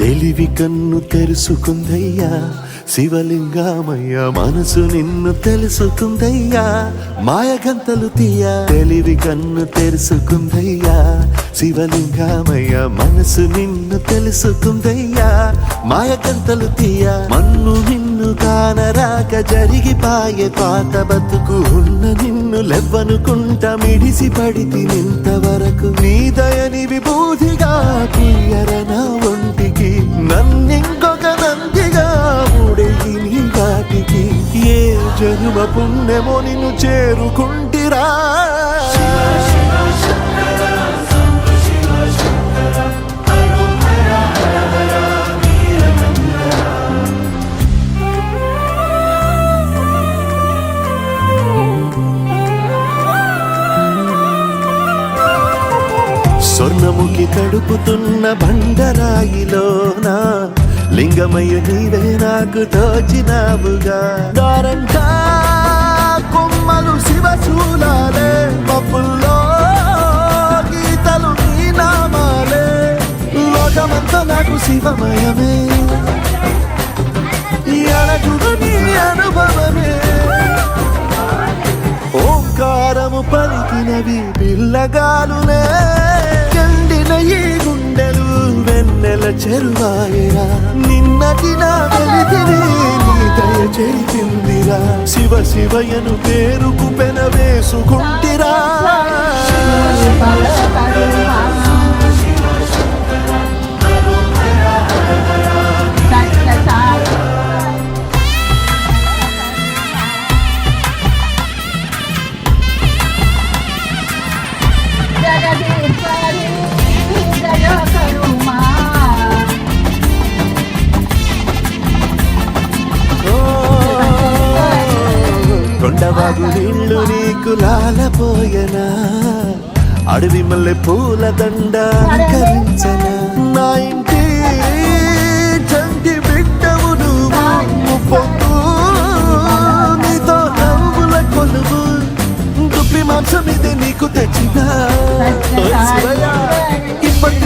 తెలివి కన్ను తెరుసుకుందయ్యా శివలింగమయ్య, మనసు నిన్ను తెలుసుకుందయ్యా మాయగంతలు తీయ. తెలివి కన్ను తెరుసుకుందయ్యా శివలింగమయ్య, మనసు నిన్ను తెలుసుకుందయ్యా మాయగంతలు తీయ. మన్ను నిన్ను కానరాక జరిగిపాయే పాత బతుకు, ఉన్న నిన్ను లెవ్వనుకుంటా మిడిసి పడితి నింతవరకు. నీ దయని విభూతిగా కుయ్యరనా ఒంటికి, నన్నింకొక నందిగా ఊడేగి నీ కాటికి. ఏ జన్మ పుణ్యమో నిన్ను చేరుకుంటిరా. స్వర్ణముఖి తడుపుతున్న బండరాయిలోనా లింగమయ్య నీవే నాకు తోచినావుగా. దారంటా కొమ్మలు శివశూలాలే, మబ్బుల్లో గీతలు నీ నామాలే. లోకమంతా నాకు శివమయమే, అణగుడు నీ అనుభవమే. ఓంకారము పలికినవి పిల్లగాలునే, ఎండిన ఈ గుండెలు వెన్నెల చెరువాయరా. నిన్నటి నా వెలితిని నీ దయ చెరిపిందిరా. శివ శివయను పేరుకు పెన వేసుకుంటిరా. కొండవాగు నీళ్ళు నీకు లాలపోయనా, అడవి మల్లె పూల దండ అలంకరించనా. నా ఇంటి చంటి బిడ్డవు నువ్వు, పొద్దు నీతో నవ్వుల కొలువు. దుప్పి మాంసం ఇది నీకు తెచ్చినా, ఇప్పటి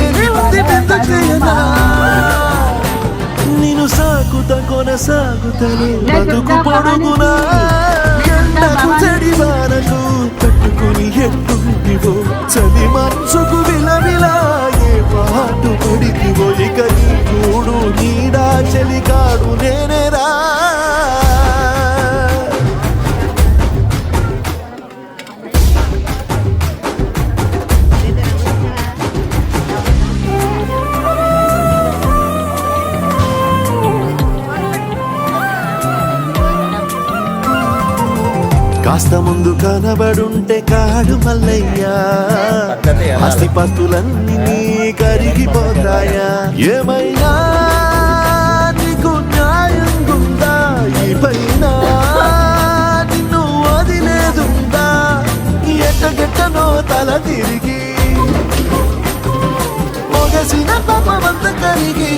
చేయనా. నేను సాగుత కొనసాగుతను బతుకు పొడుగునా. ఎండకు జడివానకు తట్టుకుని ఎట్టుంటివో, చలి మనసుకు విలవిలా ఏ పాటు పడితివో. ఇక నీ కూడు నీడా చలికాడు నేనేరా. కాస్త ముందు కనబడుంటే కాడు మల్లయ్యా, ఆస్తిపాస్తులన్నీ నీ కరిగిపోతాయా. ఏమైనా నీకు న్యాయం గుందా, ఈ పైన నిన్ను వదిలేదుందా. ఎట్టగెట్టనో తల తిరిగి మొగసిన పాపమంత కరిగి.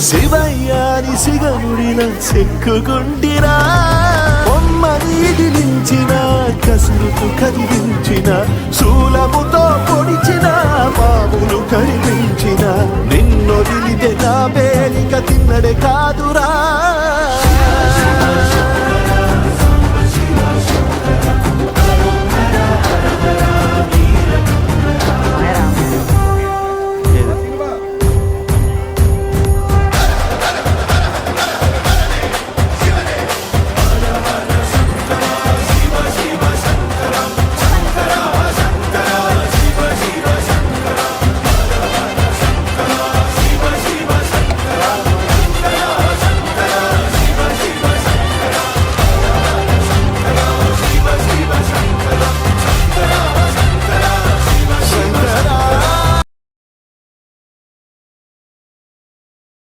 శివయ్యాని సిగముడిన చెక్కుకుంటిరా. బొమ్మని ఇదిలించిన, కసురుతూ కదిలించిన, శూలముతో పొడిచిన, పాములు కరిగించిన. నిన్నొదిలితే నా పేరిక తిన్నడే కాదురా.